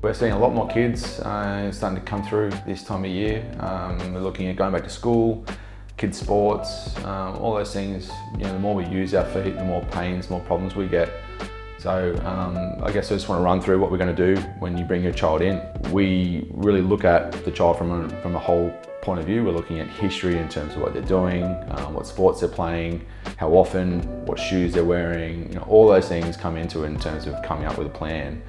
We're seeing a lot more kids starting to come through this time of year. We're looking at going back to school, kids sports, all those things. You know, the more we use our feet, the more pains, more problems we get. So I guess I just want to run through what we're going to do when you bring your child in. We really look at the child from a whole point of view. We're looking at history in terms of what they're doing, what sports they're playing, how often, what shoes they're wearing. You know, all those things come into it in terms of coming up with a plan.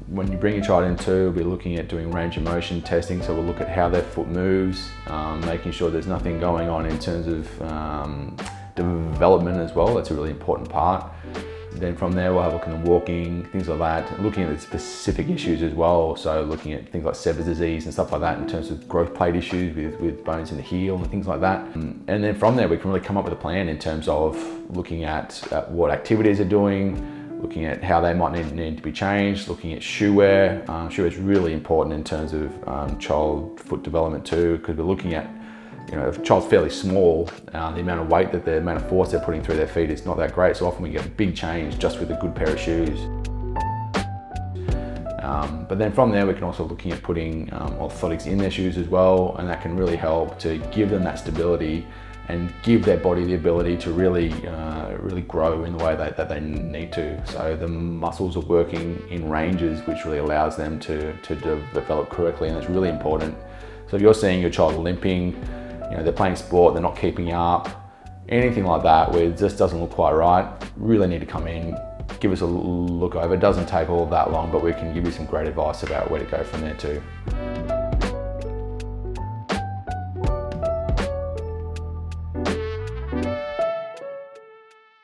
When you bring your child in too, we'll be looking at doing range of motion testing, so we'll look at how their foot moves, making sure there's nothing going on in terms of development as well. That's a really important part. Then from there we'll have a look at walking, things like that, looking at the specific issues as well, so looking at things like Sever's disease and stuff like that in terms of growth plate issues with bones in the heel and things like that. And then from there we can really come up with a plan in terms of looking at what activities they're doing, looking at how they might need to be changed, looking at shoe wear. Shoe wear is really important in terms of child foot development too, because we're looking at, you know, if a child's fairly small, the amount of weight the amount of force they're putting through their feet is not that great. So often we get a big change just with a good pair of shoes. But then from there we can also looking at putting orthotics in their shoes as well, and that can really help to give them that stability and give their body the ability to really grow in the way that they need to. So the muscles are working in ranges which really allows them to develop correctly, and it's really important. So if you're seeing your child limping, you know, they're playing sport, they're not keeping up, anything like that where it just doesn't look quite right, really need to come in, give us a look over. It doesn't take all that long, but we can give you some great advice about where to go from there too.